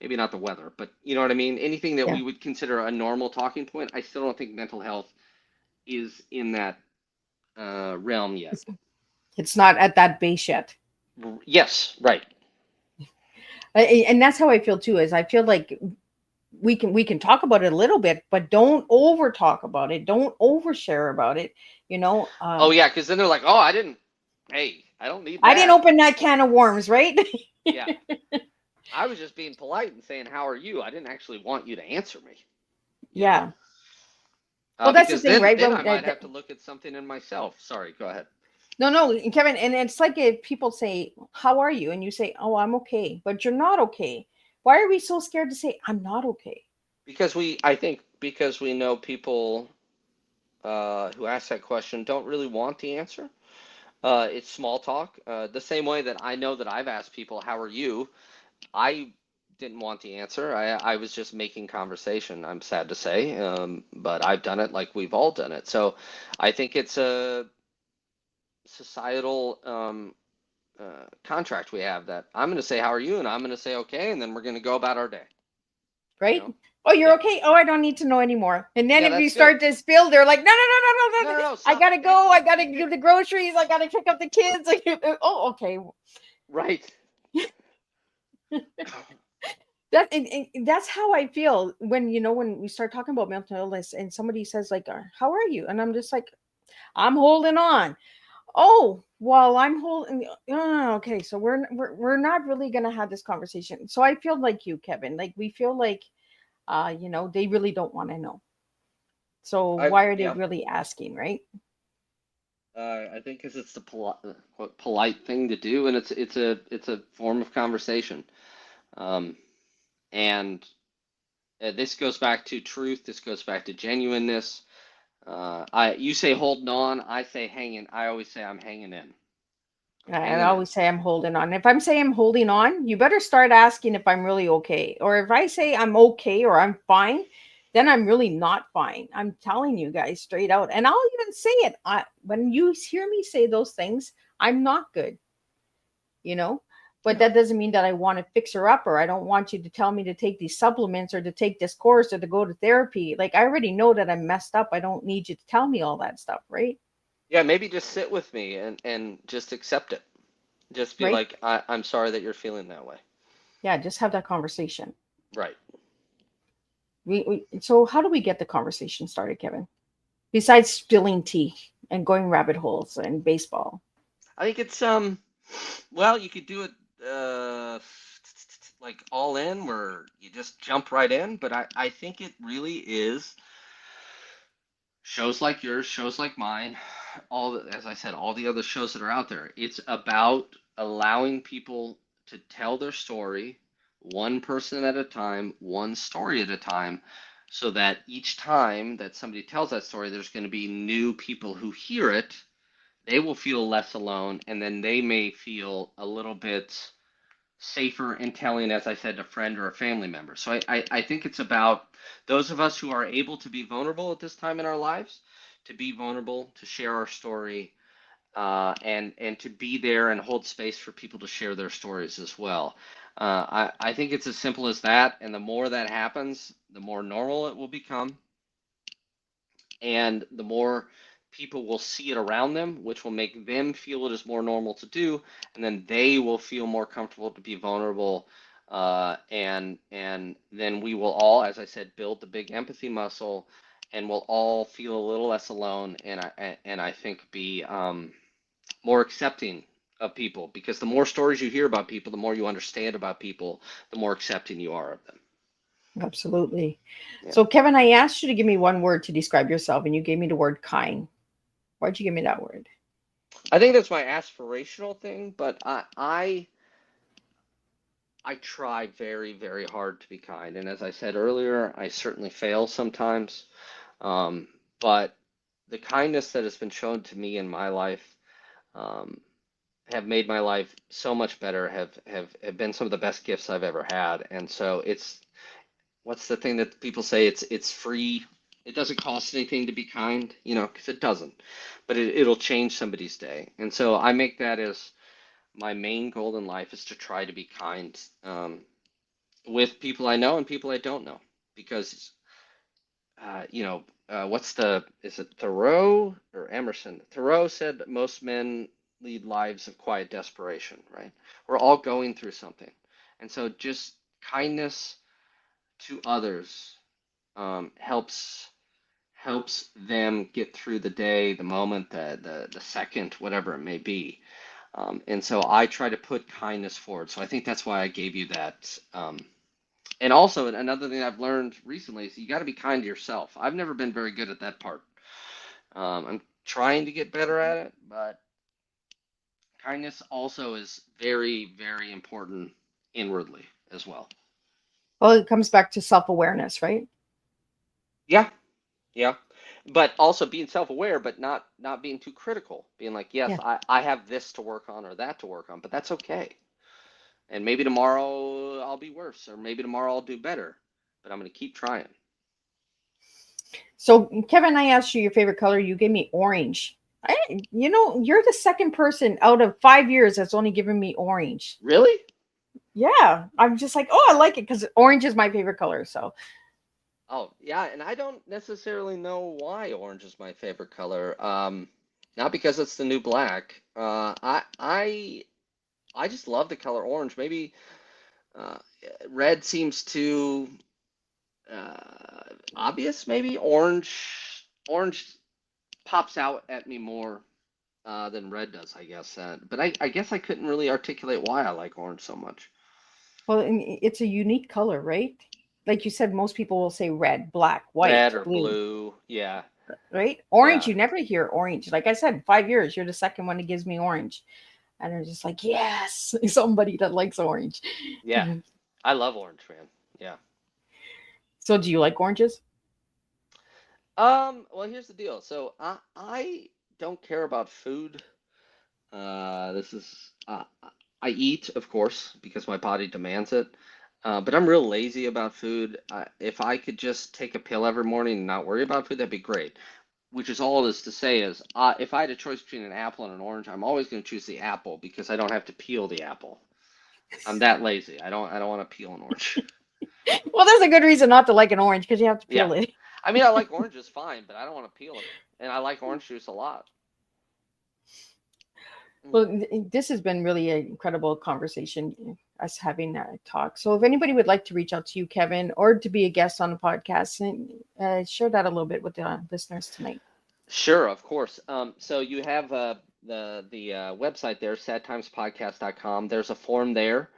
maybe not the weather, but you know what I mean? Anything that Yeah. we would consider a normal talking point, I still don't think mental health is in that realm yet. It's not at that base yet. Yes, right. And that's how I feel too, is I feel like we can talk about it a little bit, but don't over talk about it. Don't overshare about it. You know, Oh yeah, because then they're like, oh, hey, I don't need I didn't that. open that can of worms, right? Yeah, I was just being polite and saying, how are you? I didn't actually want you to answer me, you know? Yeah. Well, that's the Because thing, right? then I might have to look at something in myself. Sorry, go ahead. No, Kevin, and it's like if people say, "How are you?" and you say, "Oh, I'm okay," but you're not okay. Why are we so scared to say, "I'm not okay"? I think because we know people who ask that question don't really want the answer. It's small talk. The same way that I know that I've asked people, "How are you?" I didn't want the answer. I was just making conversation, I'm sad to say, but I've done it like we've all done it. So I think it's a societal contract we have that I'm going to say, "How are you?" and I'm going to say, "Okay," and then we're going to go about our day. You Right? know? Oh, you're Yeah. okay. Oh, I don't need to know anymore. And then Yeah, if you that's good. start to spill, they're like, "No, no, no, no, no, No, no! no, no, I stop. gotta go. I gotta do the groceries. I gotta pick up the kids." Like, oh, okay. Right. That's how I feel when when we start talking about mental illness and somebody says like, "How are you?" and I'm just like, "I'm holding on." Oh, well, I'm holding. Okay, so we're not really gonna have this conversation. So I feel like you, Kevin. Like we feel like, they really don't want to know. So why are they Yeah. really asking, right? I think because it's the polite thing to do, and it's a form of conversation. Um, and this goes back to truth. This goes back to genuineness. You say holding on. I say hanging. I always say I'm hanging in. I'm I hanging in. always say I'm holding on. If I'm saying I'm holding on, you better start asking if I'm really okay. Or if I say I'm okay or I'm fine, then I'm really not fine. I'm telling you guys straight out. And I'll even say it. When you hear me say those things, I'm not good, you know? But Yeah. that doesn't mean that I want to fix her up, or I don't want you to tell me to take these supplements or to take this course or to go to therapy. Like I already know that I'm messed up. I don't need you to tell me all that stuff, right? Yeah. Maybe just sit with me and just accept it. Just be Right? like, I'm sorry that you're feeling that way. Yeah, just have that conversation. Right. So how do we get the conversation started, Kevin? Besides spilling tea and going rabbit holes and baseball. I think it's well, you could do it like all in where you just jump right in, but I think it really is shows like yours, shows like mine, as I said, all the other shows that are out there. It's about allowing people to tell their story one person at a time, one story at a time, so that each time that somebody tells that story, there's going to be new people who hear it. They will feel less alone, and then they may feel a little bit safer in telling, as I said, a friend or a family member. So I think it's about those of us who are able to be vulnerable at this time in our lives, to be vulnerable, to share our story, and to be there and hold space for people to share their stories as well. I think it's as simple as that, and the more that happens, the more normal it will become, and the more people will see it around them, which will make them feel it is more normal to do, and then they will feel more comfortable to be vulnerable. And then we will all, as I said, build the big empathy muscle, and we'll all feel a little less alone, and I think be more accepting of people, because the more stories you hear about people, the more you understand about people, the more accepting you are of them. Absolutely. Yeah. So, Kevin, I asked you to give me one word to describe yourself, and you gave me the word kind. Why'd you give me that word? I think that's my aspirational thing, but I try very, very hard to be kind. And as I said earlier, I certainly fail sometimes. Um, but the kindness that has been shown to me in my life um, have made my life so much better, have been some of the best gifts I've ever had. And so what's the thing that people say? It's free. It doesn't cost anything to be kind, because it doesn't. But it'll change somebody's day. And so I make that as my main goal in life is to try to be kind. with people I know and people I don't know, because is it Thoreau or Emerson? Thoreau said most men lead lives of quiet desperation, right? We're all going through something. And so just kindness to others helps them get through the day, the moment, the second, whatever it may be. And so I try to put kindness forward. So I think that's why I gave you that. And also, another thing I've learned recently is you got to be kind to yourself. I've never been very good at that part. I'm trying to get better at it, but kindness also is very, very important inwardly as well. Well, it comes back to self-awareness, right? Yeah, yeah. But also being self-aware, but not being too critical. Being like, yes, Yeah. I have this to work on or that to work on, but that's okay. And maybe tomorrow I'll be worse, or maybe tomorrow I'll do better, but I'm going to keep trying. So, Kevin, I asked you your favorite color. You gave me orange. You're the second person out of 5 years that's only given me orange. Really? Yeah, I'm just like, oh, I like it because orange is my favorite color. So, Oh, yeah, and I don't necessarily know why orange is my favorite color. Not because it's the new black. I just love the color orange. Maybe uh, red seems too obvious. Maybe orange pops out at me more than red does, I guess. But I guess I couldn't really articulate why I like orange so much. well, and it's a unique color, right? Like you said, most people will say red, black, white, Red or blue, blue, yeah, right? Orange, yeah, you never hear orange. Like I said, 5 years, you're the second one that gives me orange. And they're just like, yes, somebody that likes orange. yeah. I love orange, man. Yeah. So, do you like oranges? Well, here's the deal. So I don't care about food. This is I eat, of course, because my body demands it. But I'm real lazy about food. If I could just take a pill every morning and not worry about food, that'd be great. Which is all it is to say is, if I had a choice between an apple and an orange, I'm always going to choose the apple because I don't have to peel the apple. I'm that lazy. I don't want to peel an orange. Well, that's a good reason not to like an orange because you have to Yeah. peel it. I mean, I like oranges fine, but I don't want to peel them. And I like orange juice a lot. Mm. Well, this has been really an incredible conversation, us having that talk. So, if anybody would like to reach out to you, Kevin, or to be a guest on the podcast, and share that a little bit with the listeners tonight. Sure, of course. So you have the website there, sadtimespodcast.com. There's a form there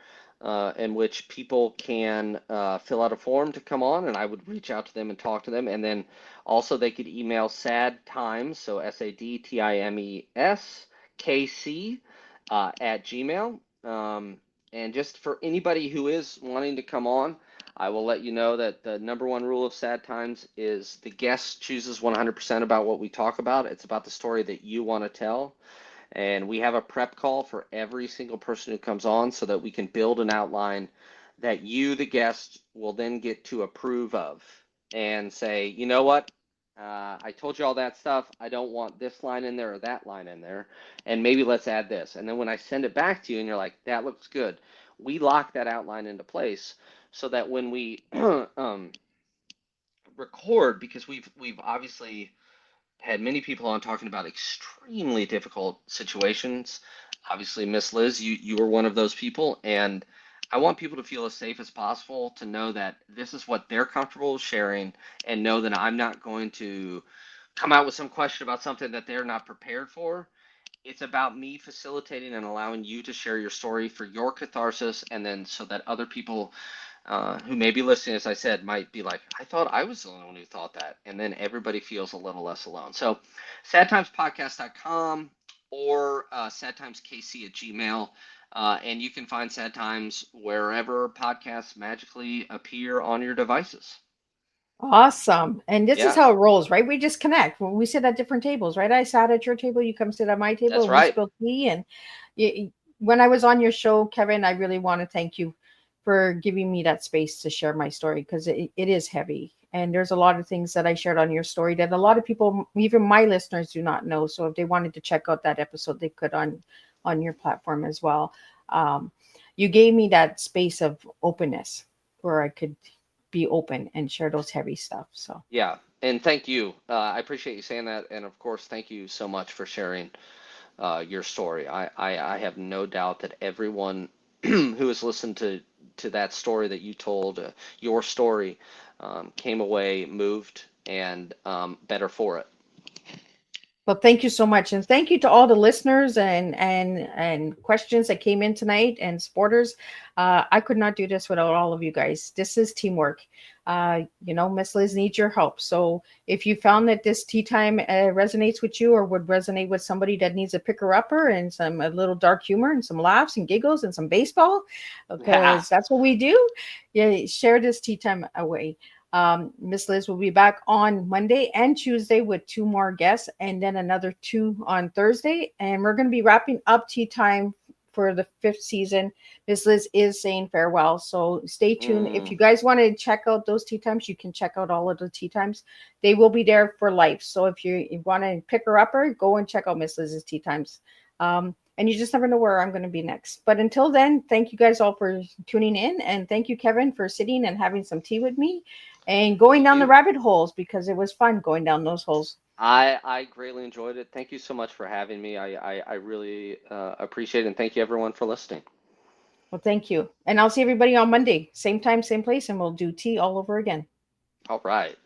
in which people can fill out a form to come on, and I would reach out to them and talk to them. And then also they could email sadtimes, so SADTIMES at Gmail. And just for anybody who is wanting to come on, I will let you know that the number one rule of Sad Times is the guest chooses 100% about what we talk about. It's about the story that you want to tell. And we have a prep call for every single person who comes on so that we can build an outline that you, the guest, will then get to approve of and say, you know what? I told you all that stuff. I don't want this line in there or that line in there. And maybe let's add this. And then when I send it back to you and you're like, that looks good, we lock that outline into place so that when we record, because we've obviously had many people on talking about extremely difficult situations. Obviously, Miss Liz, you were one of those people, and I want people to feel as safe as possible to know that this is what they're comfortable sharing, and know that I'm not going to come out with some question about something that they're not prepared for. It's about me facilitating and allowing you to share your story for your catharsis, and then so that other people who may be listening, as I said, might be like, I thought I was the only one who thought that. And then everybody feels a little less alone. So sadtimespodcast.com or sadtimeskc at Gmail. And you can find Sad Times wherever podcasts magically appear on your devices. Awesome. And this is Yeah, how it rolls, right? We just connect when we sit at different tables, right? I sat at your table, you come sit at my table, that's and we right. spill tea. And when I was on your show, Kevin, I really want to thank you for giving me that space to share my story because it is heavy. And there's a lot of things that I shared on your story that a lot of people, even my listeners, do not know. So if they wanted to check out that episode, they could on your platform as well. You gave me that space of openness. where I could be open and share those heavy stuff. So Yeah, and thank you. I appreciate you saying that, and of course, thank you so much for sharing your story. I have no doubt that everyone who has listened to that story that you told, your story, came away moved and better for it. well, thank you so much, and thank you to all the listeners and questions that came in tonight and supporters. I could not do this without all of you guys. This is teamwork. Miss Liz needs your help. So if you found that this tea time resonates with you, or would resonate with somebody that needs a picker upper and a little dark humor and some laughs and giggles and some baseball, because that's what we do. Yeah, share this tea time away. Miss Liz will be back on Monday and Tuesday with 2 more guests, and then another 2 on Thursday. And we're going to be wrapping up Tea Time for the 5th season. Miss Liz is saying farewell, so stay tuned. If you guys want to check out those tea times, you can check out all of the tea times. They will be there for life. So if you want to pick her up, or go and check out Miss Liz's tea times. And you just never know where I'm going to be next. But until then, thank you guys all for tuning in. And thank you, Kevin, for sitting and having some tea with me and going Thank down the you. rabbit holes, because it was fun going down those holes. I greatly enjoyed it. Thank you so much for having me. I really appreciate it, and thank you everyone for listening. Well, thank you. And I'll see everybody on Monday, same time, same place, and we'll do tea all over again. All right.